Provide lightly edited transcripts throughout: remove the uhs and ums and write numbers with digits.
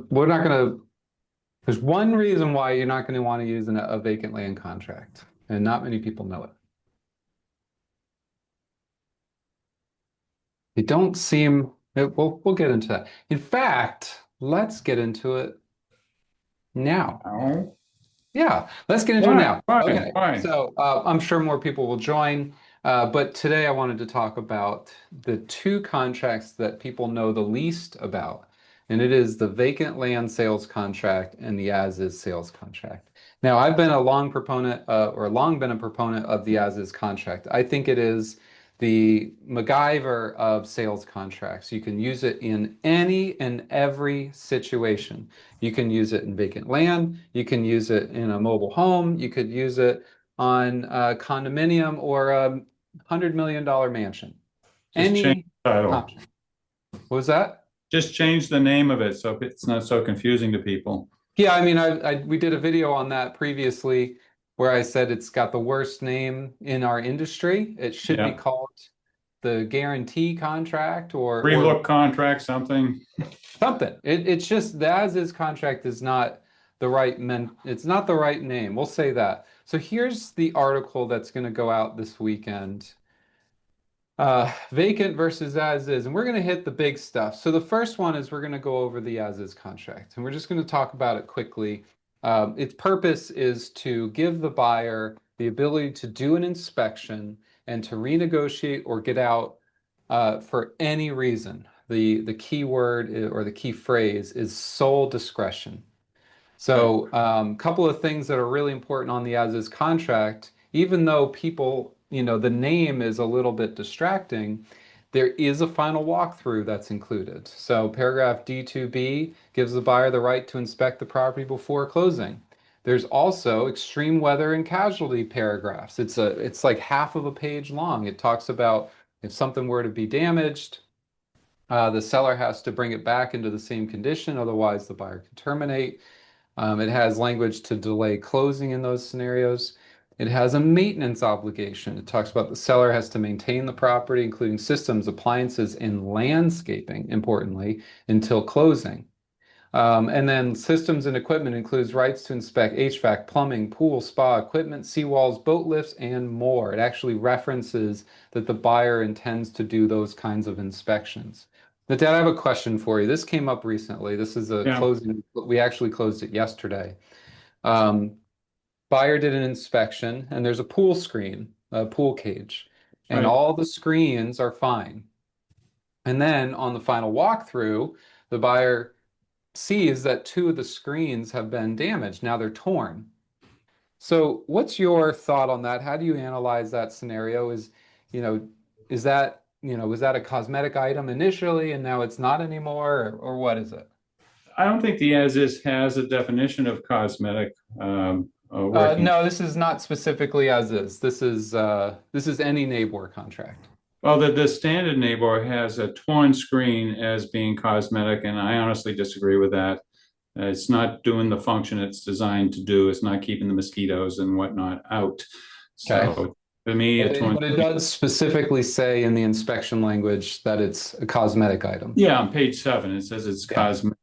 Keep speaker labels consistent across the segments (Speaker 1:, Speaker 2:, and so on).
Speaker 1: we're not going to, there's one reason why you're not going to want to use a vacant land contract, and not many people know it. They don't seem, we'll get into that. In fact, let's get into it now.
Speaker 2: Oh,
Speaker 1: Yeah, let's get into it
Speaker 2: why?
Speaker 1: now.
Speaker 2: Why?
Speaker 1: Okay,
Speaker 2: Why?
Speaker 1: so I'm sure more people will join, but today I wanted to talk about the two contracts that people know the least about, and it is the vacant land sales contract and the as-is sales contract. Now, I've been a long proponent, or long been a proponent of the as-is contract. I think it is the MacGyver of sales contracts. You can use it in any and every situation. You can use it in vacant land. You can use it in a mobile home. You could use it on a condominium or $100 million mansion.
Speaker 2: Just change
Speaker 1: Any
Speaker 2: the title.
Speaker 1: contract. What was that?
Speaker 2: Just change the name of it so it's not so confusing to people.
Speaker 1: Yeah, I mean, we did a video on that previously where I said it's got the worst name in our industry. It should be
Speaker 2: Yeah.
Speaker 1: called the guarantee contract
Speaker 2: Free
Speaker 1: or
Speaker 2: look contract, something.
Speaker 1: something. It's just the as-is contract is not it's not the right name. We'll say that. So here's the article that's going to go out this weekend. Vacant versus as-is, and we're going to hit the big stuff. So the first one is we're going to go over the as-is contract, and we're just going to talk about it quickly. Its purpose is to give the buyer the ability to do an inspection and to renegotiate or get out for any reason. The key word or the key phrase is sole discretion.
Speaker 2: Right.
Speaker 1: So, a couple of things that are really important on the as-is contract, even though people, the name is a little bit distracting, there is a final walkthrough that's included. So, paragraph D2B gives the buyer the right to inspect the property before closing. There's also extreme weather and casualty paragraphs. It's like half of a page long. It talks about if something were to be damaged, the seller has to bring it back into the same condition, otherwise the buyer can terminate. It has language to delay closing in those scenarios. It has a maintenance obligation. It talks about the seller has to maintain the property, including systems, appliances, and landscaping, importantly, until closing. And then systems and equipment includes rights to inspect HVAC, plumbing, pool, spa equipment, seawalls, boat lifts, and more. It actually references that the buyer intends to do those kinds of inspections. But Dad, I have a question for you. This came up recently. This is a
Speaker 2: Yeah.
Speaker 1: closing. We actually closed it yesterday. Um, Buyer did an inspection, and there's a pool screen, a pool cage, and
Speaker 2: Right.
Speaker 1: all the screens are fine. And then on the final walkthrough, the buyer sees that two of the screens have been damaged. Now they're torn. So what's your thought on that? How do you analyze that scenario? You know, is that, was that a cosmetic item initially and now it's not anymore, or what is it?
Speaker 2: I don't think the as is has a definition of cosmetic working.
Speaker 1: No, this is not specifically as is. This is any NABOR contract.
Speaker 2: Well, the standard neighbor has a torn screen as being cosmetic, and I honestly disagree with that. It's not doing the function it's designed to do. It's not keeping the mosquitoes and whatnot out.
Speaker 1: Okay.
Speaker 2: So for me, a
Speaker 1: But it,
Speaker 2: torn
Speaker 1: but it
Speaker 2: screen.
Speaker 1: does specifically say in the inspection language that it's a cosmetic item.
Speaker 2: Yeah, on page 7, it says it's
Speaker 1: Okay.
Speaker 2: cosmetic.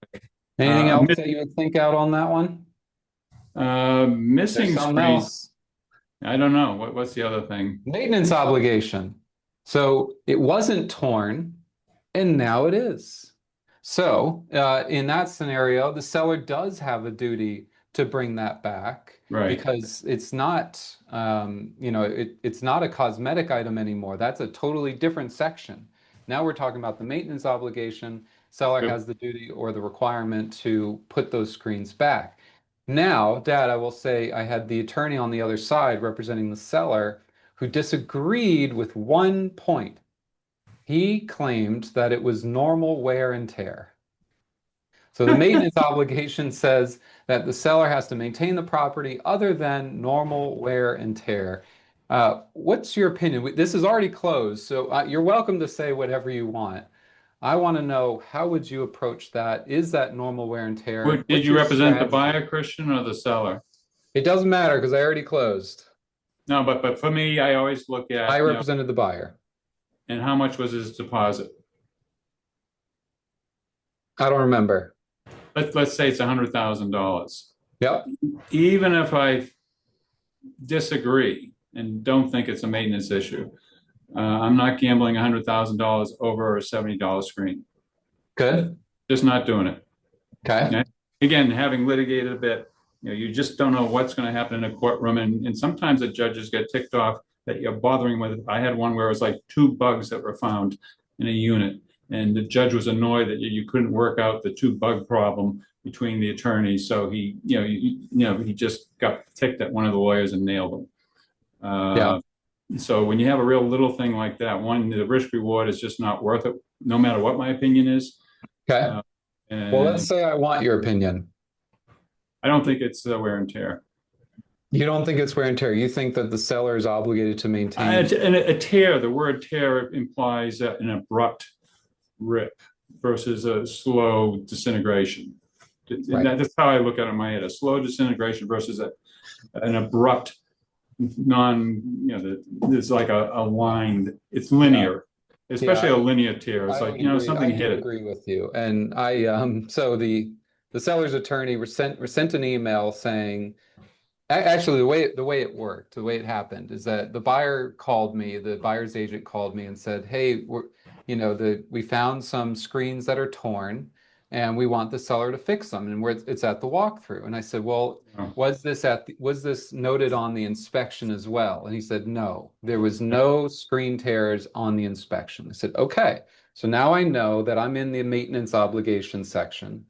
Speaker 1: Anything
Speaker 2: Uh,
Speaker 1: else that you would think out on that one? There's
Speaker 2: Missing
Speaker 1: something
Speaker 2: screen.
Speaker 1: else.
Speaker 2: I don't know. What's the other thing?
Speaker 1: Maintenance obligation. So it wasn't torn, and now it is. So in that scenario, the seller does have a duty to bring that back
Speaker 2: Right.
Speaker 1: because it's not, it's not a cosmetic item anymore. That's a totally different section. Now we're talking about the maintenance obligation. Seller
Speaker 2: Yep.
Speaker 1: has the duty or the requirement to put those screens back. Now, Dad, I will say I had the attorney on the other side representing the seller who disagreed with one point. He claimed that it was normal wear and tear. So the maintenance obligation says that the seller has to maintain the property other than normal wear and tear. What's your opinion? This is already closed, so you're welcome to say whatever you want. I want to know, how would you approach that? Is that normal wear and tear?
Speaker 2: Did
Speaker 1: What's
Speaker 2: you
Speaker 1: your
Speaker 2: represent the
Speaker 1: strategy?
Speaker 2: buyer, Christian, or the seller?
Speaker 1: It doesn't matter because I already closed.
Speaker 2: No, but for me, I always look
Speaker 1: I
Speaker 2: at,
Speaker 1: represented the buyer.
Speaker 2: and how much was his deposit?
Speaker 1: I don't remember.
Speaker 2: let's say it's $100,000.
Speaker 1: Yep.
Speaker 2: Even if I disagree and don't think it's a maintenance issue, I'm not gambling $100,000 over a $70 screen.
Speaker 1: Good.
Speaker 2: Just not doing it.
Speaker 1: Okay.
Speaker 2: Yeah. Again, having litigated a bit, you just don't know what's going to happen in a courtroom, and sometimes the judges get ticked off that you're bothering with. I had one where it was like 2 bugs that were found in a unit, and the judge was annoyed that you couldn't work out the 2 bug problem between the attorneys. So he just got ticked at one of the lawyers and nailed him.
Speaker 1: Yeah.
Speaker 2: So when you have a real little thing like that, one, the risk reward is just not worth it, no matter what my opinion is.
Speaker 1: Okay.
Speaker 2: Uh,
Speaker 1: Well, let's
Speaker 2: and
Speaker 1: say I want your opinion.
Speaker 2: I don't think it's wear and tear.
Speaker 1: You don't think it's wear and tear. You think that the seller is obligated to maintain.
Speaker 2: And a tear, the word tear implies an abrupt rip versus a slow disintegration.
Speaker 1: Right.
Speaker 2: That's how I look at it in my head. A slow disintegration versus an abrupt there's like a line. It's linear, especially
Speaker 1: Yeah,
Speaker 2: a linear tear. It's
Speaker 1: I
Speaker 2: like,
Speaker 1: would agree.
Speaker 2: something
Speaker 1: I
Speaker 2: hit
Speaker 1: do
Speaker 2: it.
Speaker 1: agree with you. And so the seller's attorney sent an email saying, actually, the way it worked, the way it happened is that the buyer's agent called me and said, "Hey, we found some screens that are torn, and we want the seller to fix them, and it's at the walkthrough." And I said, "Well,
Speaker 2: Oh,
Speaker 1: was this noted on the inspection as well?" And he said, "No, there was no screen tears on the inspection." I said, "Okay, so now I know that I'm in the maintenance obligation section."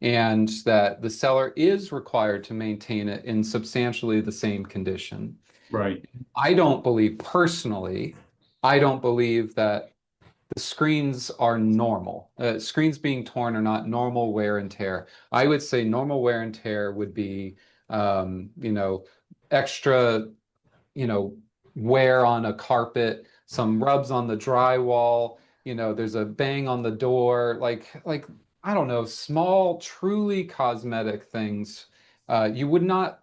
Speaker 1: And that the seller is required to maintain it in substantially the same condition.
Speaker 2: right.
Speaker 1: I don't believe, personally, I don't believe that the screens are normal. Screens being torn are not normal wear and tear. I would say normal wear and tear would be, extra, you know, wear on a carpet, some rubs on the drywall, there's a bang on the door, like I don't know, small, truly cosmetic things. You would not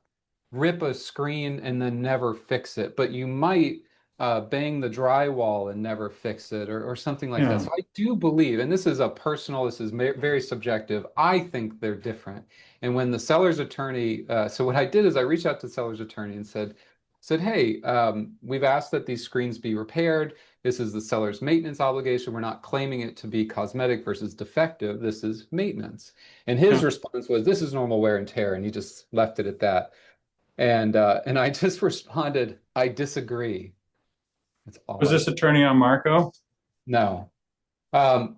Speaker 1: rip a screen and then never fix it, but you might bang the drywall and never fix it or something like that.
Speaker 2: Yeah.
Speaker 1: So I do believe, and this is very subjective. I think they're different. And when the seller's attorney, so what I did is I reached out to the seller's attorney and said, "Hey, we've asked that these screens be repaired. This is the seller's maintenance obligation. We're not claiming it to be cosmetic versus defective. This is maintenance." And his
Speaker 2: Yeah.
Speaker 1: response was, "This is normal wear and tear," and he just left it at that. And I just responded, "I disagree." That's all
Speaker 2: Was
Speaker 1: I
Speaker 2: this
Speaker 1: said.
Speaker 2: attorney on Marco?
Speaker 1: No. Um,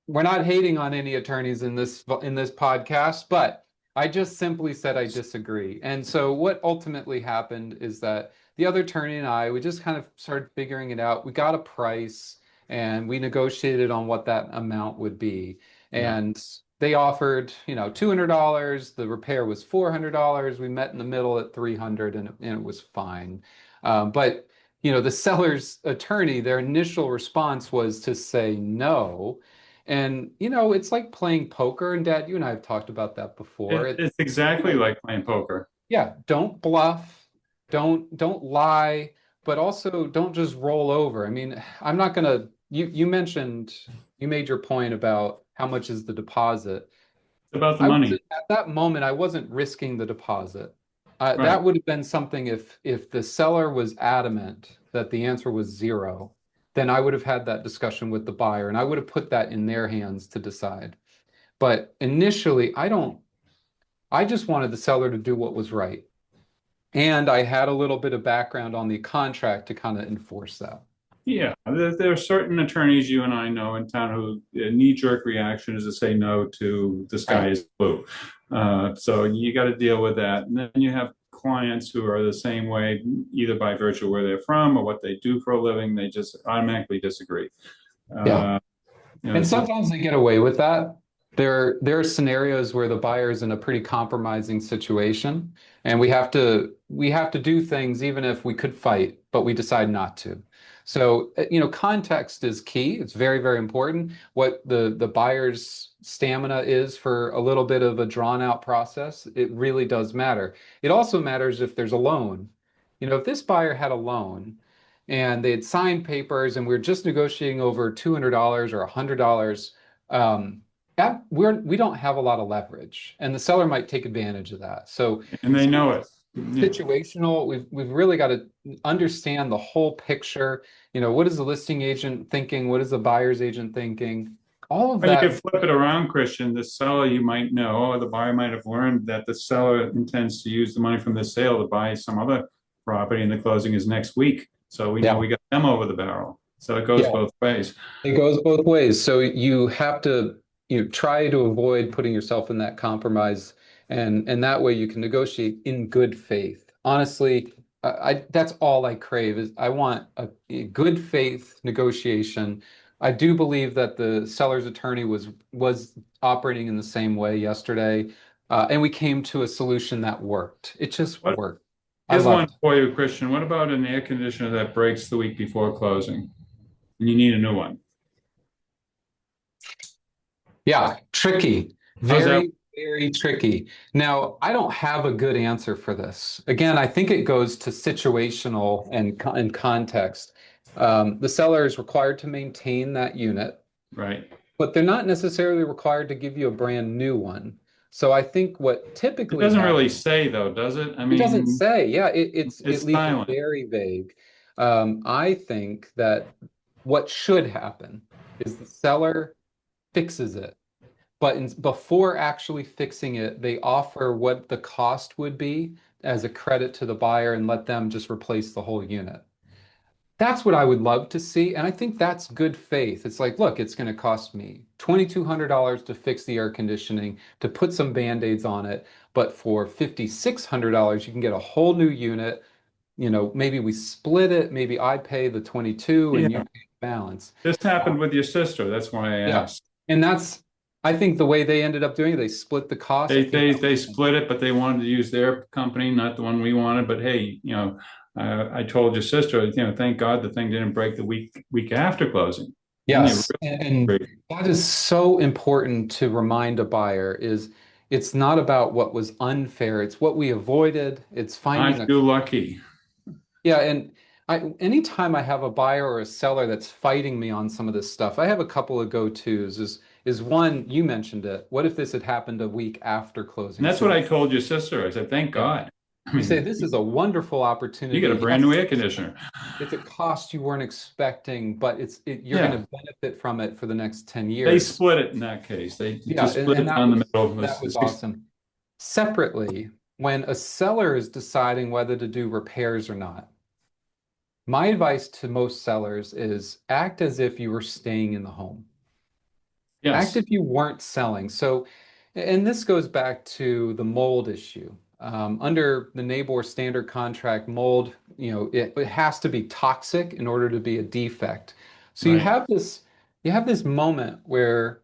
Speaker 1: we're not hating on any attorneys in this podcast, but I just simply said I disagree. And so what ultimately happened is that the other attorney and I, we just kind of started figuring it out. We got a price and we negotiated on what that amount would be.
Speaker 2: Yeah.
Speaker 1: And they offered, $200. The repair was $400. We met in the middle at 300 and it was fine. But the seller's attorney, their initial response was to say no. And, it's like playing poker. And Dad, you and I have talked about that before.
Speaker 2: It's exactly like playing poker.
Speaker 1: Yeah, don't bluff, don't lie, but also don't just roll over. I mean, I'm not gonna, you made your point about how much is the deposit.
Speaker 2: It's about the
Speaker 1: I
Speaker 2: money.
Speaker 1: wasn't at that moment, I wasn't risking the deposit.
Speaker 2: Right.
Speaker 1: That would have been something if the seller was adamant that the answer was zero, then I would have had that discussion with the buyer and I would have put that in their hands to decide. But initially, I just wanted the seller to do what was right. And I had a little bit of background on the contract to kind of enforce that.
Speaker 2: Yeah, there are certain attorneys you and I know in town who knee-jerk reaction is to say no to the sky
Speaker 1: Right.
Speaker 2: is blue. So you got to deal with that. And then you have clients who are the same way, either by virtue of where they're from or what they do for a living. They just automatically disagree.
Speaker 1: Yeah.
Speaker 2: Uh,
Speaker 1: And
Speaker 2: so
Speaker 1: sometimes they get away with that. There are scenarios where the buyer is in a pretty compromising situation, and we have to do things even if we could fight, but we decide not to. So, context is key. It's very, very important. What the buyer's stamina is for a little bit of a drawn out process, it really does matter. It also matters if there's a loan. If this buyer had a loan and they had signed papers and we are just negotiating over $200 or $100, we don't have a lot of leverage, and the seller might take advantage of that. So
Speaker 2: And they
Speaker 1: some of
Speaker 2: know
Speaker 1: this
Speaker 2: it. Yeah.
Speaker 1: situational, we've really got to understand the whole picture. What is the listing agent thinking? What is the buyer's agent thinking? All of
Speaker 2: Well, you could
Speaker 1: that.
Speaker 2: flip it around, Christian. The seller, you might know, or the buyer might have learned that the seller intends to use the money from the sale to buy some other property, and the closing is next week. So we know
Speaker 1: Yeah.
Speaker 2: we got them over the barrel. So it goes
Speaker 1: Yeah.
Speaker 2: both ways.
Speaker 1: It goes both ways. So you have to try to avoid putting yourself in that compromise, and that way you can negotiate in good faith. Honestly, that's all I crave is I want a good faith negotiation. I do believe that the seller's attorney was operating in the same way yesterday, and we came to a solution that worked. It just
Speaker 2: What,
Speaker 1: worked. I
Speaker 2: here's one
Speaker 1: loved it.
Speaker 2: for you, Christian. What about an air conditioner that breaks the week before closing and you need a new one?
Speaker 1: Yeah, tricky.
Speaker 2: How's that?
Speaker 1: Very, very tricky. Now, I don't have a good answer for this. Again, I think it goes to situational and context. The seller is required to maintain that unit,
Speaker 2: Right.
Speaker 1: but they're not necessarily required to give you a brand new one. So I think what
Speaker 2: It
Speaker 1: typically
Speaker 2: doesn't really
Speaker 1: happens,
Speaker 2: say though, does it? I
Speaker 1: it doesn't
Speaker 2: mean,
Speaker 1: say. Yeah, it
Speaker 2: it's
Speaker 1: leaves it
Speaker 2: silent.
Speaker 1: very vague. I think that what should happen is the seller fixes it. But before actually fixing it, they offer what the cost would be as a credit to the buyer and let them just replace the whole unit. That's what I would love to see. And I think that's good faith. It's like, look, it's going to cost me $2,200 to fix the air conditioning, to put some band-aids on it. But for $5,600, you can get a whole new unit. Maybe we split it. Maybe I pay the 22 and you
Speaker 2: Yeah.
Speaker 1: pay the balance.
Speaker 2: This happened with your sister. That's why I
Speaker 1: Yeah.
Speaker 2: asked.
Speaker 1: And I think the way they ended up doing it, they split the cost. I
Speaker 2: They
Speaker 1: think
Speaker 2: they
Speaker 1: that
Speaker 2: they
Speaker 1: was,
Speaker 2: split it, but they wanted to use their company, not the one we wanted. But hey, I told your sister, thank God the thing didn't break the week after closing. Then you
Speaker 1: yes. And
Speaker 2: really
Speaker 1: that is so important to remind a buyer is it's not about what was unfair. It's what we avoided. It's finding
Speaker 2: aren't
Speaker 1: a,
Speaker 2: you lucky?
Speaker 1: yeah. And anytime I have a buyer or a seller that's fighting me on some of this stuff, I have a couple of go-tos is one, you mentioned it. What if this had happened a week after
Speaker 2: And
Speaker 1: closing?
Speaker 2: that's what I told your sister. I said, thank
Speaker 1: Yeah.
Speaker 2: God. I
Speaker 1: You say
Speaker 2: mean,
Speaker 1: this is a wonderful
Speaker 2: you get a
Speaker 1: opportunity.
Speaker 2: brand new
Speaker 1: Yes,
Speaker 2: air conditioner.
Speaker 1: it's a cost you weren't expecting, but you're going
Speaker 2: Yeah,
Speaker 1: to benefit from it for the next 10
Speaker 2: they
Speaker 1: years.
Speaker 2: split it in that case. They
Speaker 1: Yeah,
Speaker 2: just split
Speaker 1: and
Speaker 2: it down the middle.
Speaker 1: that was awesome. Separately, when a seller is deciding whether to do repairs or not, my advice to most sellers is act as if you were staying in the home. Act
Speaker 2: Yes,
Speaker 1: if you weren't selling. So, and this goes back to the mold issue. Under the NABOR standard contract, mold, it has to be toxic in order to be a defect. So
Speaker 2: right,
Speaker 1: you have this moment where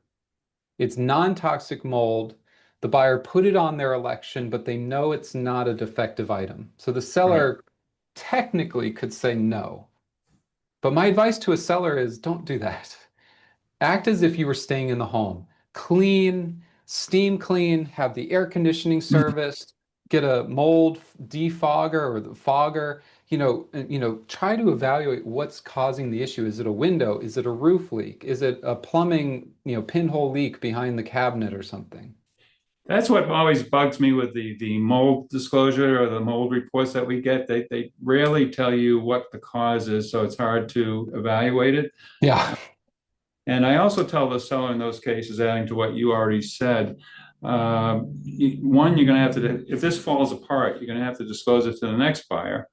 Speaker 1: it's non-toxic mold. The buyer put it on their election, but they know it's not a defective item. So the
Speaker 2: right.
Speaker 1: seller technically could say no. But my advice to a seller is don't do that. Act as if you were staying in the home. Clean, steam clean, have the air conditioning serviced, get a mold defogger or the fogger. Try to evaluate what's causing the issue. Is it a window? Is it a roof leak? Is it a plumbing, pinhole leak behind the cabinet or something?
Speaker 2: That's what always bugs me with the mold disclosure or the mold reports that we get. They rarely tell you what the cause is, so it's hard to evaluate it.
Speaker 1: Yeah.
Speaker 2: And I also tell the seller in those cases, adding to what you already said, one, you're going to have to, if this falls apart, you're going to have to disclose it to the next buyer,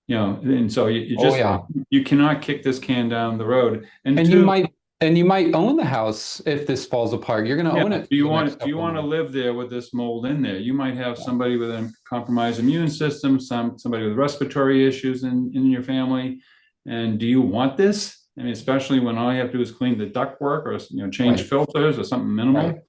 Speaker 2: and so you
Speaker 1: Oh
Speaker 2: just,
Speaker 1: yeah.
Speaker 2: you cannot kick this can down the road. And
Speaker 1: And you
Speaker 2: two,
Speaker 1: might and you might own the house if this falls apart. You're going to
Speaker 2: yeah,
Speaker 1: own it for the next
Speaker 2: do you
Speaker 1: couple of
Speaker 2: want to
Speaker 1: months.
Speaker 2: live there with this mold in there? You might have
Speaker 1: Yeah.
Speaker 2: somebody with a compromised immune system, somebody with respiratory issues in your family. And do you want this? I mean, especially when all you have to do is clean the ductwork or, change
Speaker 1: Right.
Speaker 2: filters or something
Speaker 1: Right.
Speaker 2: minimal.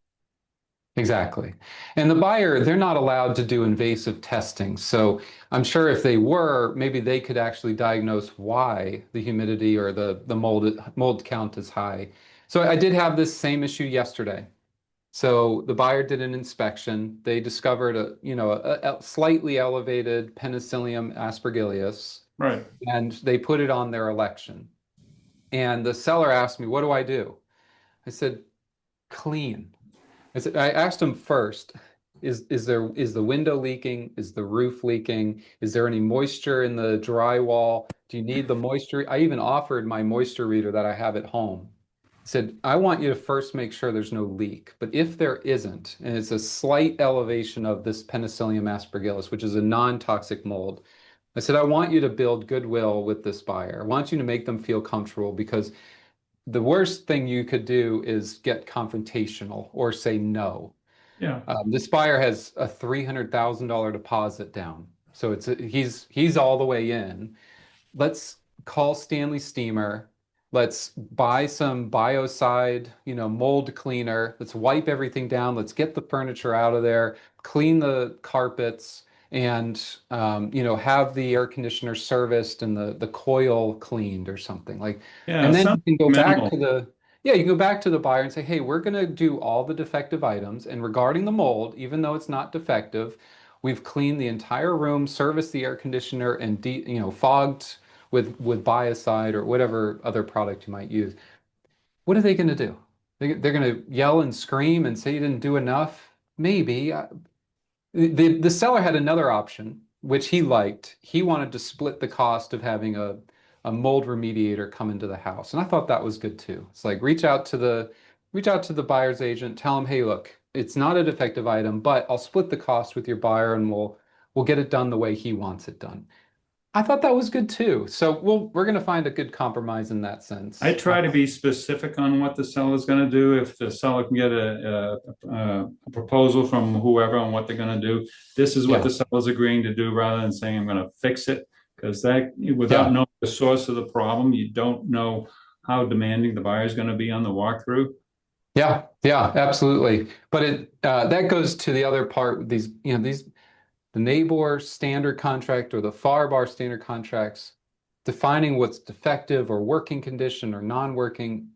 Speaker 1: Exactly. And the buyer, they're not allowed to do invasive testing. So I'm sure if they were, maybe they could actually diagnose why the humidity or the mold count is high. So I did have this same issue yesterday. So the buyer did an inspection. They discovered a slightly elevated Penicillium aspergillus,
Speaker 2: Right.
Speaker 1: and they put it on their election. And the seller asked me, "What do I do?" I said, "Clean." I asked him first, is the window leaking? Is the roof leaking? Is there any moisture in the drywall? Do you need the moisture? I even offered my moisture reader that I have at home. I said, I want you to first make sure there's no leak. But if there isn't, and it's a slight elevation of this Penicillium aspergillus, which is a non-toxic mold, I said, I want you to build goodwill with this buyer. I want you to make them feel comfortable because the worst thing you could do is get confrontational or say no.
Speaker 2: Yeah.
Speaker 1: This buyer has a $300,000 deposit down, so he's all the way in. Let's call Stanley Steamer. Let's buy some biocide, mold cleaner. Let's wipe everything down. Let's get the furniture out of there, clean the carpets, and have the air conditioner serviced and the coil cleaned or something like.
Speaker 2: Yeah,
Speaker 1: And then you
Speaker 2: something
Speaker 1: can go back
Speaker 2: minimal.
Speaker 1: to the buyer and say, hey, we're going to do all the defective items. And regarding the mold, even though it's not defective, we've cleaned the entire room, serviced the air conditioner, and fogged with biocide or whatever other product you might use. What are they going to do? They're going to yell and scream and say you didn't do enough? Maybe. The seller had another option, which he liked. He wanted to split the cost of having a mold remediator come into the house. And I thought that was good too. It's like reach out to the buyer's agent, tell him, hey, look, it's not a defective item, but I'll split the cost with your buyer and we'll get it done the way he wants it done. I thought that was good too. So we're going to find a good compromise in that
Speaker 2: I
Speaker 1: sense.
Speaker 2: try to be specific on what the seller's going to do. If the seller can get a proposal from whoever on what they're going to do, this is what
Speaker 1: Yeah,
Speaker 2: the seller's agreeing to do rather than saying, I'm going to fix it. Because that, without
Speaker 1: yeah,
Speaker 2: knowing the source of the problem, you don't know how demanding the buyer is going to be on the walkthrough.
Speaker 1: yeah, absolutely. But that goes to the other part. The NABOR standard contract or the FAR standard contracts, defining what's defective or working condition or non-working.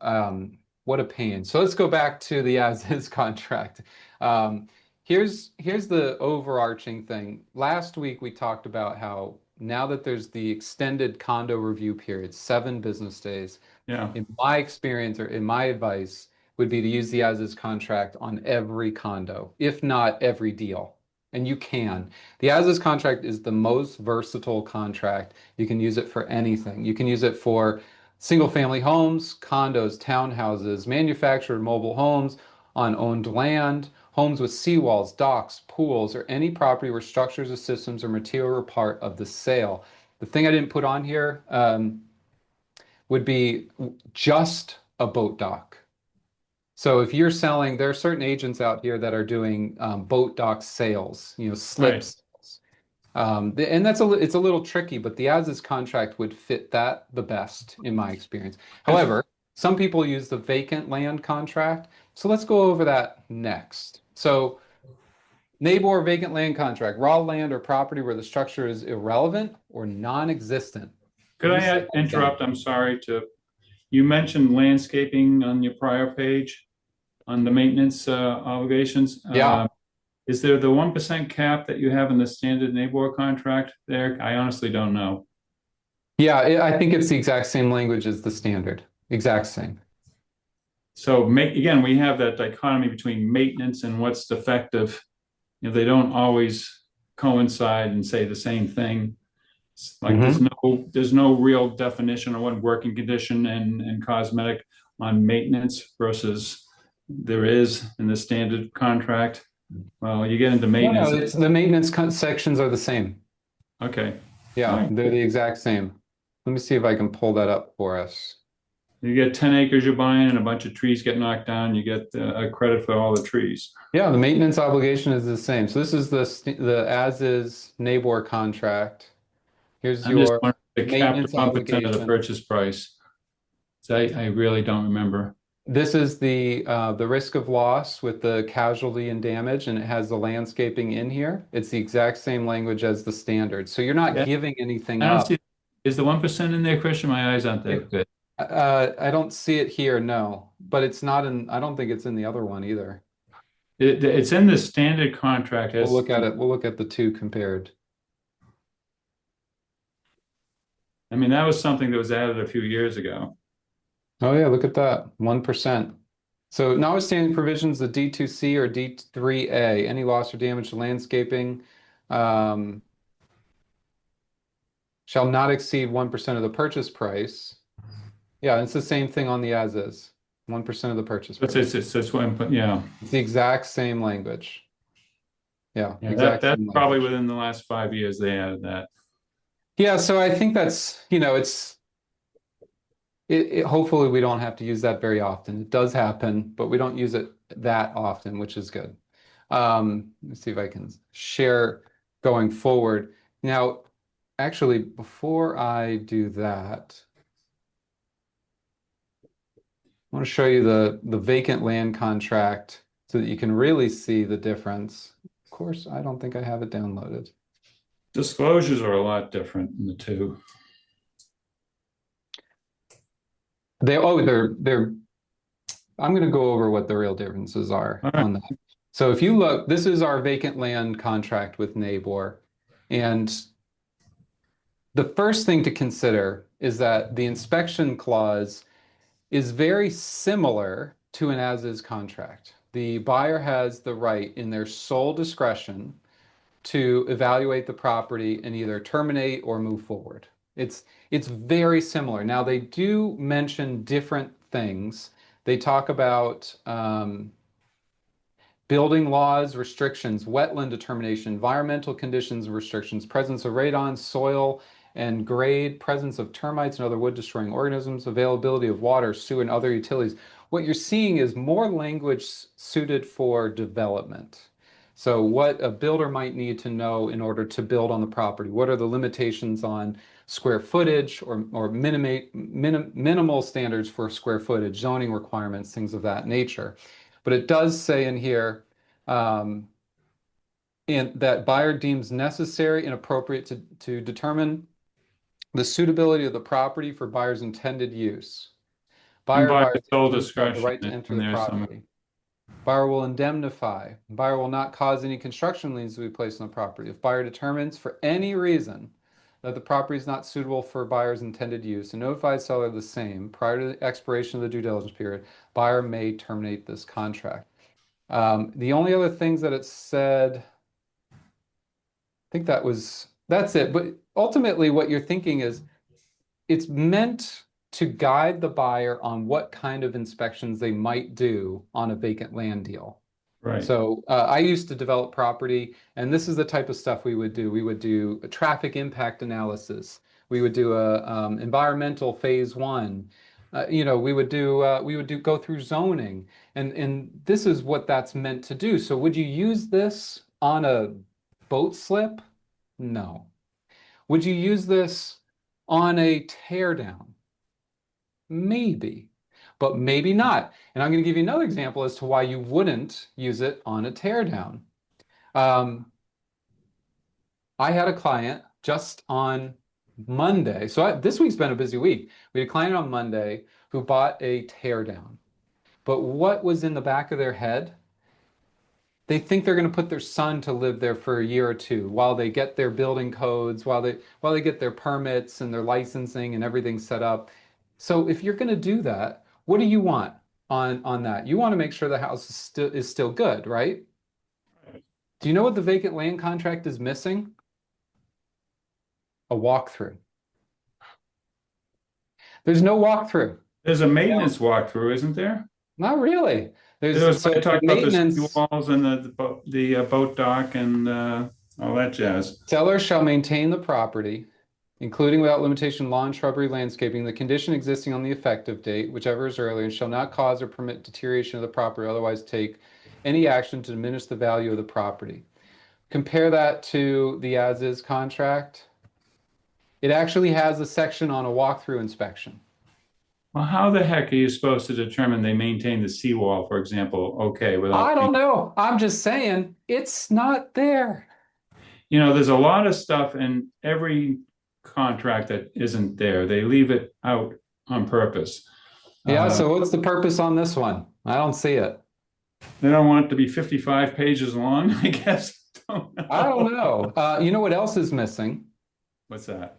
Speaker 1: What a pain. So let's go back to the as-is contract. Um, here's the overarching thing. Last week we talked about how now that there's the extended condo review period, 7 business days,
Speaker 2: Yeah.
Speaker 1: in my experience or in my advice would be to use the as-is contract on every condo, if not every deal. And you can. The as-is contract is the most versatile contract. You can use it for anything. You can use it for single-family homes, condos, townhouses, manufactured mobile homes on owned land, homes with seawalls, docks, pools, or any property where structures or systems or material are part of the sale. The thing I didn't put on here, would be just a boat dock. So if you're selling, there are certain agents out here that are doing boat dock sales, slip
Speaker 2: Right.
Speaker 1: sales. And it's a little tricky, but the as-is contract would fit that the best in my experience.
Speaker 2: That's
Speaker 1: However, some people use the vacant land contract. So let's go over that next. So NABOR vacant land contract, raw land or property where the structure is irrelevant or non-existent.
Speaker 2: Could
Speaker 1: Let me
Speaker 2: I
Speaker 1: say that again.
Speaker 2: interrupt? I'm sorry to, you mentioned landscaping on your prior page on the maintenance obligations.
Speaker 1: Yeah.
Speaker 2: Is there the 1% cap that you have in the standard NABOR contract there? I honestly don't know.
Speaker 1: Yeah, I think it's the exact same language as the standard. Exact same.
Speaker 2: So again, we have that dichotomy between maintenance and what's defective. They don't always coincide and say the same thing. It's like
Speaker 1: Hmm.
Speaker 2: there's no real definition of what working condition and cosmetic on maintenance versus there is in the standard contract. Well, you get into
Speaker 1: No, no,
Speaker 2: maintenance.
Speaker 1: it's the maintenance sections are the same.
Speaker 2: Okay. All
Speaker 1: Yeah,
Speaker 2: right.
Speaker 1: they're the exact same. Let me see if I can pull that up for us.
Speaker 2: You get 10 acres you're buying and a bunch of trees get knocked down, you get a credit for all the trees.
Speaker 1: Yeah, the maintenance obligation is the same. So this is the as is NABOR contract. Here's
Speaker 2: I'm just
Speaker 1: your
Speaker 2: wondering the cap to
Speaker 1: maintenance
Speaker 2: 1% of the
Speaker 1: obligation.
Speaker 2: purchase price. So I really don't remember.
Speaker 1: This is the risk of loss with the casualty and damage, and it has the landscaping in here. It's the exact same language as the standard. So you're not
Speaker 2: Yeah,
Speaker 1: giving anything
Speaker 2: I don't
Speaker 1: up.
Speaker 2: see, is the 1% in there, Christian? My eyes aren't that good.
Speaker 1: I don't see it here, no, but it's not in, I don't think it's in the other one either.
Speaker 2: It's in the standard contract
Speaker 1: We'll
Speaker 2: as
Speaker 1: look at it. We'll look at the two compared.
Speaker 2: I mean, that was something that was added a few years ago.
Speaker 1: Oh yeah, look at that. 1%. So notwithstanding provisions of D2C or D3A, any loss or damage to landscaping um, shall not exceed 1% of the purchase price. Yeah, it's the same thing on the as is, 1% of the purchase price.
Speaker 2: It's what yeah.
Speaker 1: It's the exact same language. Yeah,
Speaker 2: Yeah,
Speaker 1: exact
Speaker 2: that's
Speaker 1: same
Speaker 2: probably
Speaker 1: language.
Speaker 2: within the last 5 years they added that.
Speaker 1: Yeah, so I think that's, hopefully we don't have to use that very often. It does happen, but we don't use it that often, which is good. Let's see if I can share going forward. Now, actually, before I do that, I want to show you the vacant land contract so that you can really see the difference. Of course, I don't think I have it downloaded.
Speaker 2: Disclosures are a lot different in the two.
Speaker 1: They're I'm going to go over what the real differences are
Speaker 2: All right.
Speaker 1: on that. So if you look, this is our vacant land contract with NABOR. And the first thing to consider is that the inspection clause is very similar to an as-is contract. The buyer has the right in their sole discretion to evaluate the property and either terminate or move forward. It's very similar. Now they do mention different things. They talk about building laws, restrictions, wetland determination, environmental conditions, restrictions, presence of radon, soil and grade, presence of termites and other wood destroying organisms, availability of water, sewer, and other utilities. What you're seeing is more language suited for development. So what a builder might need to know in order to build on the property. What are the limitations on square footage or minimal standards for square footage, zoning requirements, things of that nature. But it does say in here um, that buyer deems necessary and appropriate to determine the suitability of the property for buyer's intended use.
Speaker 2: And
Speaker 1: Buyer,
Speaker 2: by
Speaker 1: buyer's
Speaker 2: the sole
Speaker 1: agents shall have the
Speaker 2: discretion
Speaker 1: right to enter
Speaker 2: in
Speaker 1: the
Speaker 2: there somewhere.
Speaker 1: property. Buyer will indemnify. Buyer will not cause any construction liens to be placed on the property. If buyer determines for any reason that the property is not suitable for buyer's intended use and notifies seller the same prior to the expiration of the due diligence period, buyer may terminate this contract. The only other things that it said, I think that's it. But ultimately, what you're thinking is it's meant to guide the buyer on what kind of inspections they might do on a vacant land deal.
Speaker 2: Right.
Speaker 1: So I used to develop property, and this is the type of stuff we would do. We would do a traffic impact analysis. We would do a environmental phase one. We would do go through zoning, and this is what that's meant to do. So would you use this on a boat slip? No. Would you use this on a tear down? Maybe, but maybe not. And I'm going to give you another example as to why you wouldn't use it on a teardown. I had a client just on Monday. So this week's been a busy week. We had a client on Monday who bought a teardown. But what was in the back of their head? They think they're going to put their son to live there for a year or two while they get their building codes, while they get their permits and their licensing and everything set up. So if you're going to do that, what do you want on that? You want to make sure the house is still good, right? Do you know what the vacant land contract is missing? A walkthrough. There's no walkthrough.
Speaker 2: There's a maintenance walkthrough, isn't there?
Speaker 1: Not really.
Speaker 2: There was
Speaker 1: So
Speaker 2: when I
Speaker 1: the
Speaker 2: talked about the
Speaker 1: maintenance.
Speaker 2: walls and the boat dock and all that jazz.
Speaker 1: Seller shall maintain the property, including without limitation lawn, shrubbery, landscaping, the condition existing on the effective date, whichever is earlier, and shall not cause or permit deterioration of the property, or otherwise take any action to diminish the value of the property. Compare that to the as-is contract. It actually has a section on a walkthrough inspection.
Speaker 2: Well, how the heck are you supposed to determine they maintain the seawall, for example, okay,
Speaker 1: I
Speaker 2: without
Speaker 1: don't know. I'm just saying it's not there.
Speaker 2: there's a lot of stuff in every contract that isn't there. They leave it out on purpose.
Speaker 1: Yeah, so what's the purpose on this one? I don't see it.
Speaker 2: They don't want it to be 55 pages long, I guess.
Speaker 1: I don't know. You know what else is missing?
Speaker 2: What's that?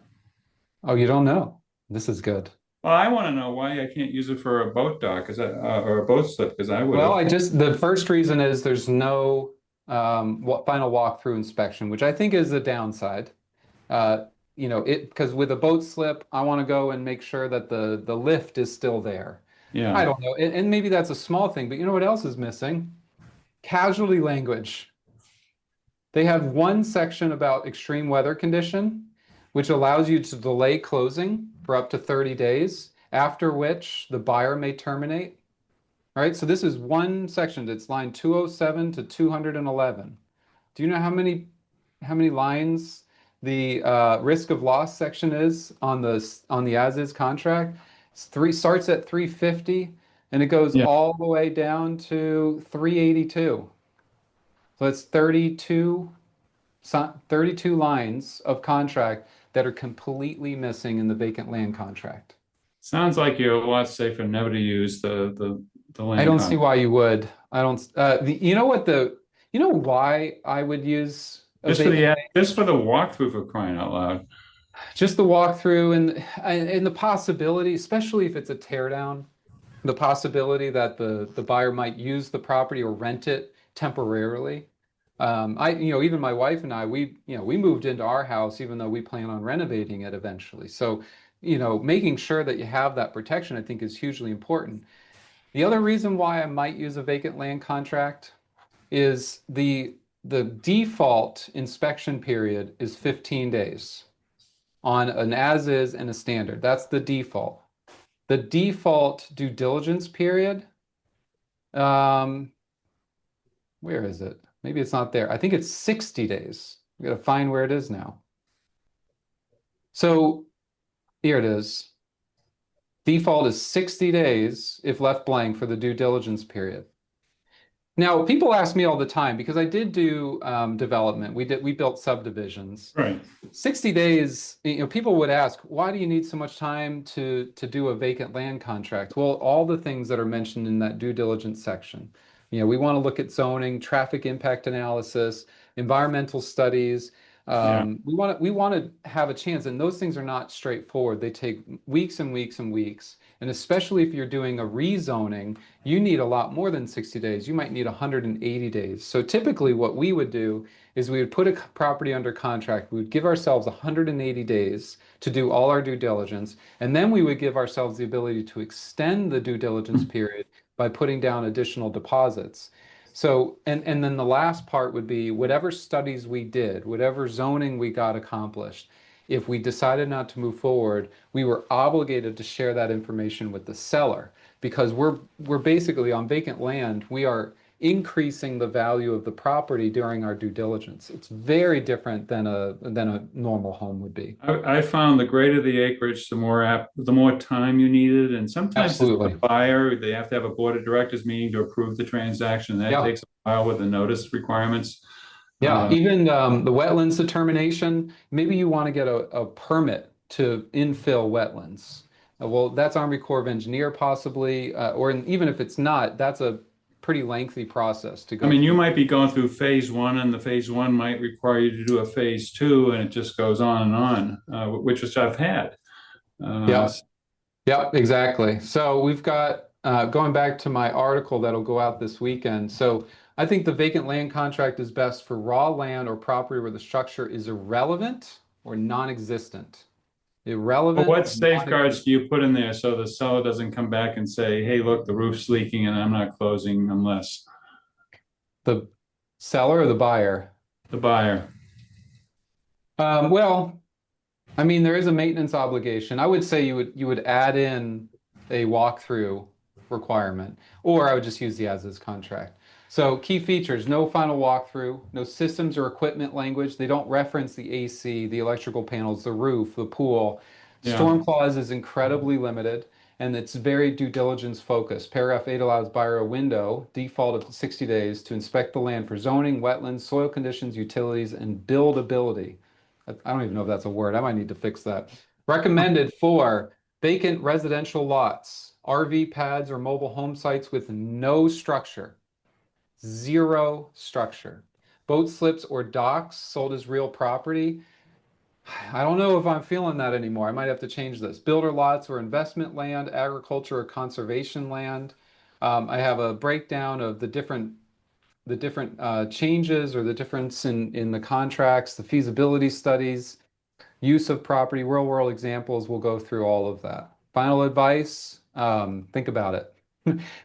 Speaker 1: Oh, you don't know. This is good.
Speaker 2: Well, I want to know why I can't use it for a boat dock, or a boat slip, because I would
Speaker 1: Well,
Speaker 2: have.
Speaker 1: the first reason is there's no final walkthrough inspection, which I think is a downside. Uh, because with a boat slip, I want to go and make sure that the lift is still there. I
Speaker 2: Yeah,
Speaker 1: don't know, and maybe that's a small thing, but you know what else is missing? Casualty language. They have one section about extreme weather condition, which allows you to delay closing for up to 30 days, after which the buyer may terminate. All right, so this is one section that's line 207 to 211. Do you know how many lines the risk of loss section is on the as is contract? Starts at 350 and it goes
Speaker 2: yeah.
Speaker 1: all the way down to 382. So it's 32 lines of contract that are completely missing in the vacant land contract.
Speaker 2: Sounds like you're a lot safer never to use the
Speaker 1: I
Speaker 2: land
Speaker 1: don't see
Speaker 2: contract.
Speaker 1: why you would. I don't. You know why I would use a vacant land?
Speaker 2: Just for the walkthrough, for crying out loud.
Speaker 1: Just the walkthrough and the possibility, especially if it's a tear down, the possibility that the buyer might use the property or rent it temporarily. Even my wife and I, we moved into our house even though we plan on renovating it eventually. So, making sure that you have that protection, I think, is hugely important. The other reason why I might use a vacant land contract is the default inspection period is 15 days on an as is and a standard. That's the default. The default due diligence period, um, where is it? Maybe it's not there. I think it's 60 days. We got to find where it is now. So here it is. Default is 60 days if left blank for the due diligence period. Now, people ask me all the time because I did do development. We built subdivisions.
Speaker 2: Right.
Speaker 1: 60 days, people would ask, why do you need so much time to do a vacant land contract? Well, all the things that are mentioned in that due diligence section. We want to look at zoning, traffic impact analysis, environmental studies.
Speaker 2: Yeah.
Speaker 1: We want to have a chance, and those things are not straightforward. They take weeks and weeks and weeks. And especially if you're doing a rezoning, you need a lot more than 60 days. You might need 180 days. So typically what we would do is we would put a property under contract. We would give ourselves 180 days to do all our due diligence, and then we would give ourselves the ability to extend the due diligence period by putting down additional deposits. So, and then the last part would be whatever studies we did, whatever zoning we got accomplished. If we decided not to move forward, we were obligated to share that information with the seller because we're basically on vacant land. We are increasing the value of the property during our due diligence. It's very different than a normal home would be.
Speaker 2: I found the greater the acreage, the more time you needed, and sometimes it's the
Speaker 1: Absolutely.
Speaker 2: buyer. They have to have a board of directors meeting to approve the transaction. That
Speaker 1: Yeah.
Speaker 2: takes a while with the notice requirements.
Speaker 1: Yeah.
Speaker 2: Uh,
Speaker 1: Even the wetlands determination, maybe you want to get a permit to infill wetlands. Well, that's Army Corps of Engineer possibly, even if it's not, that's a pretty lengthy process to
Speaker 2: I
Speaker 1: go
Speaker 2: mean, you
Speaker 1: through.
Speaker 2: might be going through phase one, and the phase one might require you to do a phase two, and it just goes on and on, which I've had. Uh,
Speaker 1: Yeah. Yeah, exactly. So we've got going back to my article that'll go out this weekend. So I think the vacant land contract is best for raw land or property where the structure is irrelevant or non-existent.
Speaker 2: but
Speaker 1: Irrelevant
Speaker 2: what
Speaker 1: or
Speaker 2: safeguards
Speaker 1: non-existent.
Speaker 2: do you put in there so the seller doesn't come back and say, "Hey, look, the roof's leaking, and I'm not closing unless
Speaker 1: The seller or the buyer?
Speaker 2: the buyer."
Speaker 1: Well, I mean, there is a maintenance obligation. I would say you would add in a walkthrough requirement, or I would just use the as-is contract. So key features, no final walkthrough, no systems or equipment language. They don't reference the AC, the electrical panels, the roof, the pool.
Speaker 2: Yeah.
Speaker 1: Storm clause is incredibly limited, and it's very due diligence focused. Paragraph 8 allows buyer a window, default of 60 days, to inspect the land for zoning, wetlands, soil conditions, utilities, and buildability. I don't even know if that's a word. I might need to fix that. Recommended for vacant residential lots, RV pads, or mobile home sites with no structure, zero structure. Boat slips or docks sold as real property. I don't know if I'm feeling that anymore. I might have to change this. Builder lots or investment land, agriculture or conservation land. I have a breakdown of the different changes or the difference in the contracts, the feasibility studies, use of property, real world examples. We'll go through all of that. Final advice, think about it.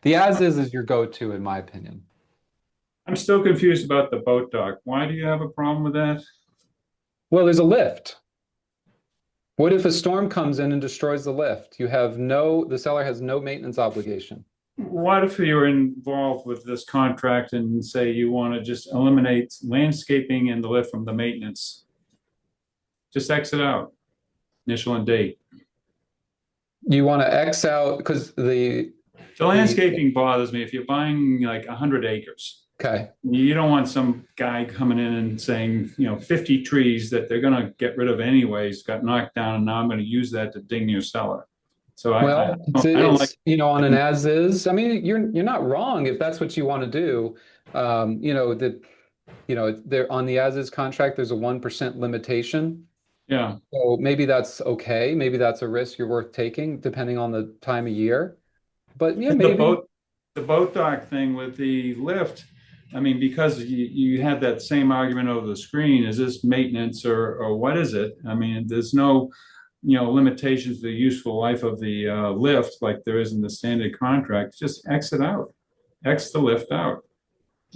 Speaker 1: The as is your go-to, in my opinion.
Speaker 2: I'm still confused about the boat dock. Why do you have a problem with that?
Speaker 1: Well, there's a lift. What if a storm comes in and destroys the lift? The seller has no maintenance obligation.
Speaker 2: What if you're involved with this contract and say you want to just eliminate landscaping and the lift from the maintenance? Just exit out, initial and date.
Speaker 1: You want to X out because
Speaker 2: The landscaping bothers me. If you're buying like 100 acres,
Speaker 1: okay.
Speaker 2: you don't want some guy coming in and saying, 50 trees that they're going to get rid of anyways got knocked down, and now I'm going to use that to ding your cellar. So
Speaker 1: Well,
Speaker 2: I don't like.
Speaker 1: on an as is. I mean, you're not wrong if that's what you want to do. That there on the as is contract, there's a 1% limitation.
Speaker 2: Yeah.
Speaker 1: So maybe that's okay. Maybe that's a risk you're worth taking, depending on the time of year. But yeah,
Speaker 2: The
Speaker 1: maybe.
Speaker 2: boat dock thing with the lift, I mean, because you had that same argument over the screen, is this maintenance or what is it? I mean, there's no, limitations to the useful life of the lift like there is in the standard contract. Just exit out, X the lift out,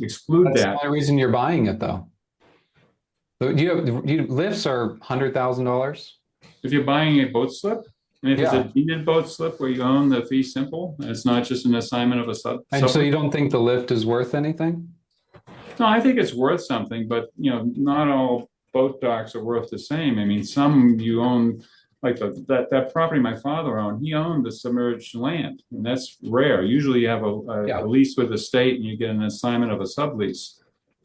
Speaker 2: exclude
Speaker 1: That's the
Speaker 2: that.
Speaker 1: only reason you're buying it, though. So lifts are $100,000.
Speaker 2: If you're buying a boat slip, and if it's a
Speaker 1: Yeah.
Speaker 2: deeded boat slip where you own the fee simple, and it's not just an assignment of a
Speaker 1: And so
Speaker 2: sub.
Speaker 1: you don't think the lift is worth anything?
Speaker 2: No, I think it's worth something, but not all boat docks are worth the same. I mean, some you own, like that property my father owned, he owned the submerged land, and that's rare. Usually you have a
Speaker 1: Yeah.
Speaker 2: lease with the state and you get an assignment of a sublease.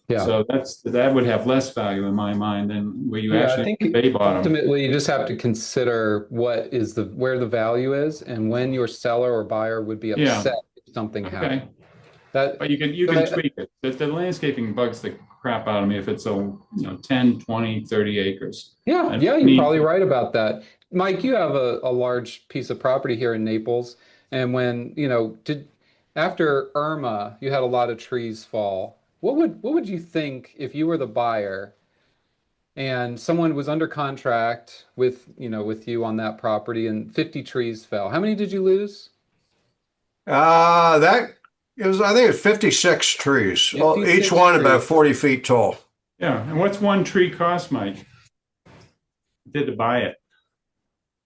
Speaker 1: Yeah.
Speaker 2: So that would have less value in my mind than where you
Speaker 1: Yeah, I
Speaker 2: actually
Speaker 1: think
Speaker 2: bay bottom.
Speaker 1: ultimately you just have to consider where the value is and when your seller or buyer would be
Speaker 2: Yeah,
Speaker 1: upset if something happened.
Speaker 2: okay.
Speaker 1: That
Speaker 2: But you
Speaker 1: so
Speaker 2: can tweak it. The landscaping bugs the crap out of me if it's 10, 20, 30 acres.
Speaker 1: yeah,
Speaker 2: I
Speaker 1: yeah, you're
Speaker 2: need
Speaker 1: probably right about that. Mike, you have a large piece of property here in Naples, and when, did after Irma, you had a lot of trees fall. What would you think if you were the buyer and someone was under contract with you on that property and 50 trees fell? How many did you lose?
Speaker 3: That is, I think it's 56 trees, well, each
Speaker 1: 56
Speaker 3: one about
Speaker 1: trees.
Speaker 3: 40 feet tall.
Speaker 2: Yeah, and what's one tree cost, Mike? Did to buy it?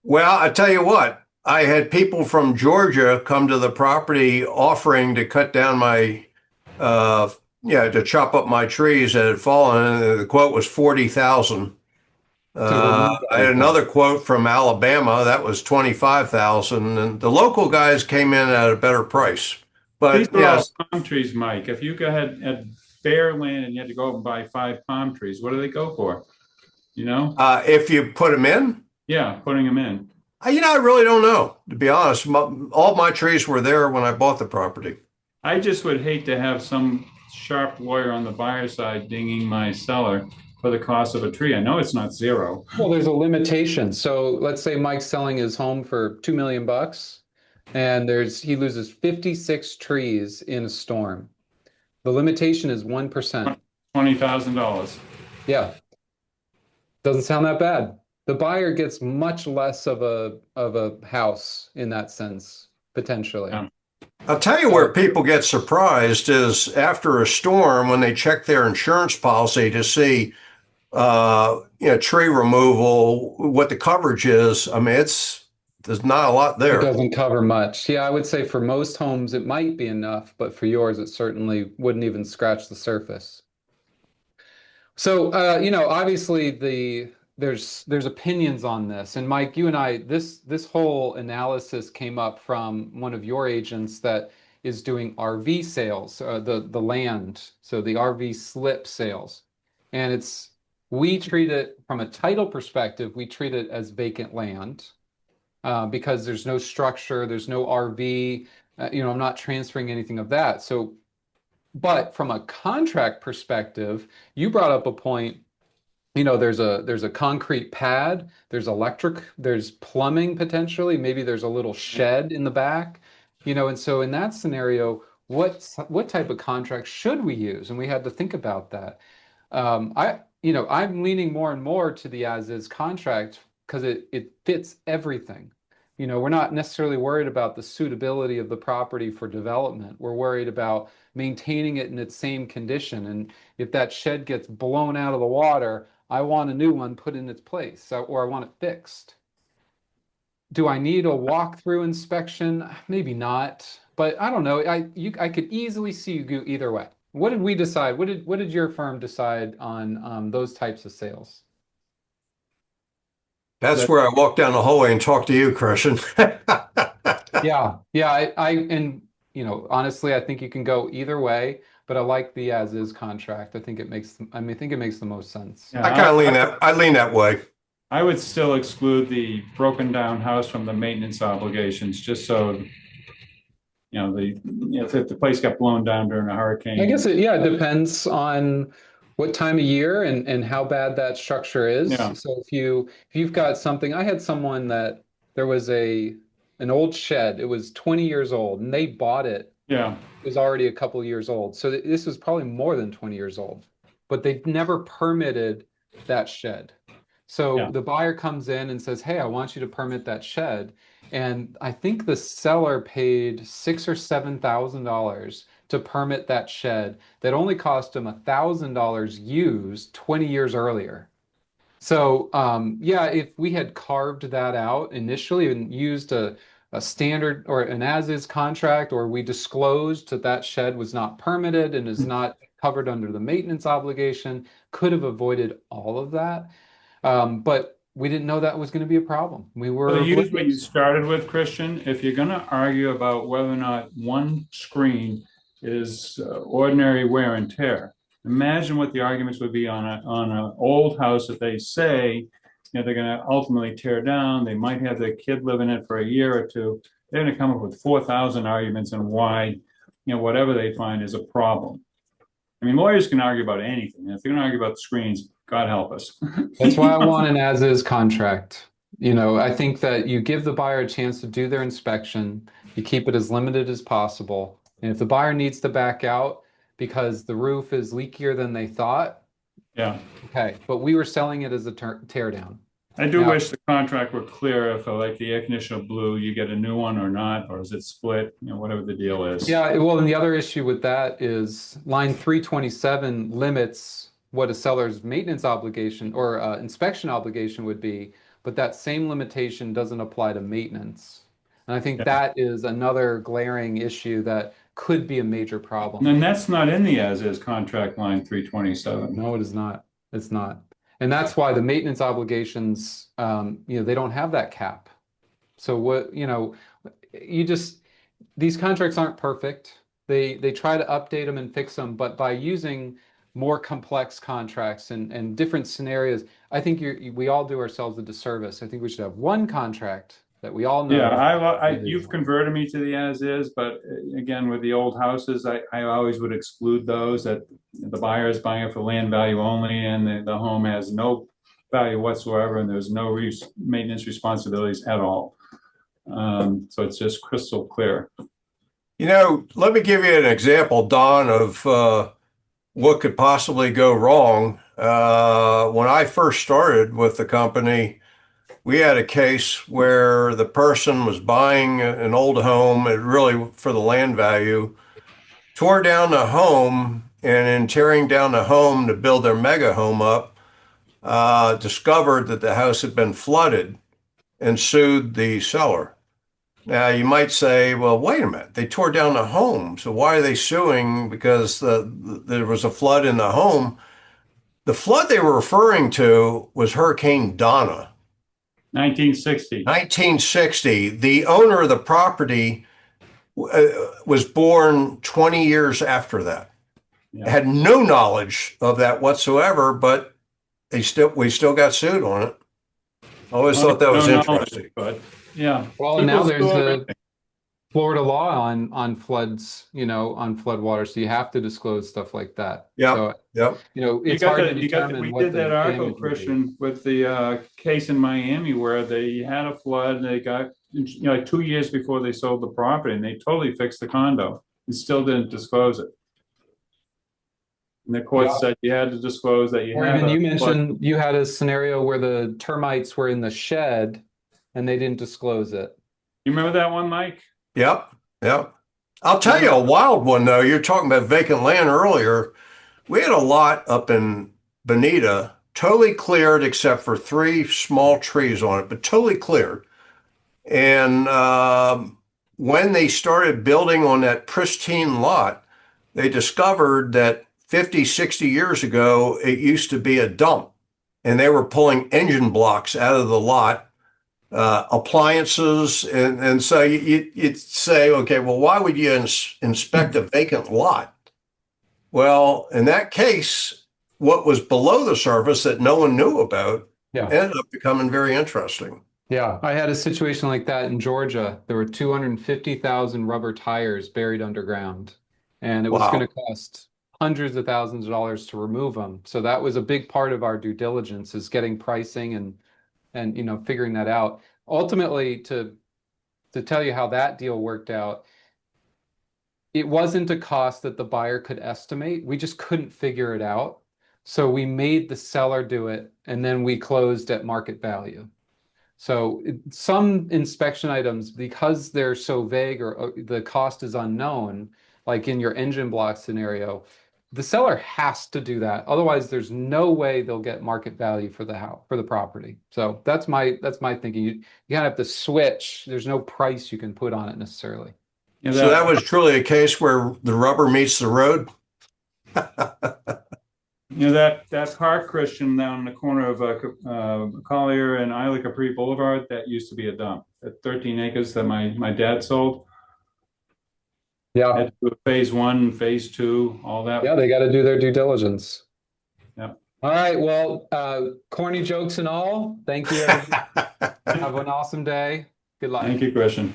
Speaker 3: Well, I tell you what, I had people from Georgia come to the property offering to cut down uh, to chop up my trees that had fallen, and the quote was 40,000.
Speaker 1: To remove
Speaker 3: I had
Speaker 1: everything.
Speaker 3: another quote from Alabama that was 25,000, and the local guys came in at a better price.
Speaker 2: These
Speaker 3: But
Speaker 2: are all
Speaker 3: yes,
Speaker 2: palm trees, Mike. If you had bare land and you had to go out and buy 5 palm trees, what do they go for? You know?
Speaker 3: if you put them in.
Speaker 2: Yeah, putting them in.
Speaker 3: I really don't know, to be honest. All my trees were there when I bought the property.
Speaker 2: I just would hate to have some sharp lawyer on the buyer side dinging my seller for the cost of a tree. I know it's not zero.
Speaker 1: Well, there's a limitation. So let's say Mike's selling his home for 2 million bucks, and he loses 56 trees in a storm. The limitation is 1%.
Speaker 2: $20,000.
Speaker 1: Yeah, doesn't sound that bad. The buyer gets much less of a house in that sense, potentially.
Speaker 2: Yeah.
Speaker 3: I'll tell you where
Speaker 1: So
Speaker 3: people get surprised is after a storm when they check their insurance policy to see, tree removal, what the coverage is. I mean, there's not a lot
Speaker 1: it
Speaker 3: there.
Speaker 1: doesn't cover much. Yeah, I would say for most homes it might be enough, but for yours it certainly wouldn't even scratch the surface. So, obviously there's opinions on this. And Mike, you and I, this whole analysis came up from one of your agents that is doing RV sales, the land, so the RV slip sales. And we treat it from a title perspective, we treat it as vacant land, because there's no structure, there's no RV, I'm not transferring anything of that. But from a contract perspective, you brought up a point there's a concrete pad, there's electric, there's plumbing potentially, maybe there's a little shed in the back, and so in that scenario, what type of contract should we use? And we had to think about that. I'm leaning more and more to the as-is contract because it fits everything. We're not necessarily worried about the suitability of the property for development. We're worried about maintaining it in its same condition. And if that shed gets blown out of the water, I want a new one put in its place, or I want it fixed. Do I need a walkthrough inspection? Maybe not, but I don't know. I could easily see you go either way. What did we decide? What did your firm decide on those types of sales?
Speaker 3: That's
Speaker 1: That
Speaker 3: where I walk down the hallway and talk to you, Christian.
Speaker 1: Yeah, yeah. Honestly, I think you can go either way, but I like the as-is contract. I think it makes the most sense.
Speaker 3: I
Speaker 2: Yeah,
Speaker 3: kind of lean that way.
Speaker 2: I would still exclude the broken down house from the maintenance obligations, just so, if the place got blown down during a
Speaker 1: I
Speaker 2: hurricane.
Speaker 1: guess it depends on what time of year and how bad that structure is.
Speaker 2: Yeah,
Speaker 1: So if you've got something, I had someone that there was an old shed. It was 20 years old, and they bought it.
Speaker 2: yeah,
Speaker 1: It was already a couple years old. So this was probably more than 20 years old, but they never permitted that shed. So
Speaker 2: yeah.
Speaker 1: the buyer comes in and says, "Hey, I want you to permit that shed." And I think the seller paid $6,000 or $7,000 to permit that shed that only cost him $1,000 used 20 years earlier. So, yeah, if we had carved that out initially and used a standard or an as-is contract, or we disclosed that that shed was not permitted and is not covered under the maintenance obligation, could have avoided all of that. But we didn't know that was going to be a problem. We
Speaker 2: So
Speaker 1: were
Speaker 2: use what you
Speaker 1: oblivious.
Speaker 2: started with, Christian. If you're going to argue about whether or not one screen is ordinary wear and tear, imagine what the arguments would be on an old house that they say, they're going to ultimately tear down. They might have their kid live in it for a year or two. They're going to come up with 4,000 arguments on why, whatever they find is a problem. I mean, lawyers can argue about anything. If they're going to argue about the screens, God help us.
Speaker 1: That's why I want an as-is contract. I think that you give the buyer a chance to do their inspection, you keep it as limited as possible. And if the buyer needs to back out because the roof is leakier than they thought,
Speaker 2: Yeah.
Speaker 1: okay. But we were selling it as a tear down.
Speaker 2: I do
Speaker 1: Now,
Speaker 2: wish the contract were clear if like the air conditioner blew, you get a new one or not, or is it split, whatever the deal is.
Speaker 1: yeah, well, and the other issue with that is line 327 limits what a seller's maintenance obligation or inspection obligation would be, but that same limitation doesn't apply to maintenance. And I think
Speaker 2: Yeah.
Speaker 1: that is another glaring issue that could be a major problem.
Speaker 2: And that's not in the as-is contract line 327.
Speaker 1: No, it is not. It's not. And that's why the maintenance obligations, they don't have that cap. So these contracts aren't perfect. They try to update them and fix them, but by using more complex contracts and different scenarios, I think we all do ourselves a disservice. I think we should have one contract that we all know.
Speaker 2: Yeah, you've converted me to the as-is, but again, with the old houses, I always would exclude those that the buyer is buying it for land value only, and the home has no value whatsoever, and there's no maintenance responsibilities at all. So it's just crystal clear.
Speaker 3: Let me give you an example, Don, of what could possibly go wrong. When I first started with the company, we had a case where the person was buying an old home, really for the land value, tore down the home, and in tearing down the home to build their mega home up, discovered that the house had been flooded and sued the seller. Now, you might say, well, wait a minute, they tore down the home, so why are they suing because there was a flood in the home? The flood they were referring to was Hurricane Donna.
Speaker 2: 1960.
Speaker 3: 1960. The owner of the property was born 20 years after that.
Speaker 2: Yeah.
Speaker 3: Had no knowledge of that whatsoever, but we still got sued on it. I always thought that was interesting.
Speaker 2: But yeah.
Speaker 1: Well, now there's Florida law on floods, on floodwater, so you have to disclose stuff like that.
Speaker 3: Yep,
Speaker 1: So,
Speaker 3: yep.
Speaker 1: it's hard to
Speaker 2: We
Speaker 1: determine what
Speaker 2: did that
Speaker 1: the
Speaker 2: article,
Speaker 1: damage would be.
Speaker 2: Christian, with the case in Miami where they had a flood and they got, like 2 years before they sold the property, and they totally fixed the condo and still didn't disclose it. And the court
Speaker 1: Yeah.
Speaker 2: said you had to disclose that you
Speaker 1: Or
Speaker 2: had
Speaker 1: even you
Speaker 2: a flood.
Speaker 1: mentioned you had a scenario where the termites were in the shed and they didn't disclose it.
Speaker 2: You remember that one, Mike?
Speaker 3: Yep, yep. I'll tell you a wild one though. You're talking about vacant land earlier. We had a lot up in Bonita, totally cleared except for 3 small trees on it, but totally cleared. And when they started building on that pristine lot, they discovered that 50, 60 years ago, it used to be a dump. And they were pulling engine blocks out of the lot, appliances. And so you'd say, okay, well, why would you inspect a vacant lot? Well, in that case, what was below the surface that no one knew about ended up becoming very interesting.
Speaker 1: Yeah, I had a situation like that in Georgia. There were 250,000 rubber tires buried underground, and it was going to cost hundreds of thousands of dollars to remove them. So that was a big part of our due diligence, is getting pricing and figuring that out. Ultimately, to tell you how that deal worked out, it wasn't a cost that the buyer could estimate. We just couldn't figure it out. So we made the seller do it, and then we closed at market value. So some inspection items, because they're so vague or the cost is unknown, like in your engine block scenario, the seller has to do that. Otherwise, there's no way they'll get market value for the house, for the property. So that's my thinking. You kind of have to switch. There's no price you can put on it necessarily.
Speaker 3: So that was truly a case where the rubber meets the road.
Speaker 2: That park, Christian, down in the corner of Collier and Isla Capri Boulevard, that used to be a dump. That 13 acres that my dad sold.
Speaker 1: Yeah.
Speaker 2: Had to do phase 1, phase 2, all that.
Speaker 1: Yeah, they got to do their due diligence.
Speaker 2: Yeah.
Speaker 1: All right. Well, corny jokes and all. Thank you, everybody. Have an awesome day. Good luck.
Speaker 2: Thank you, Christian.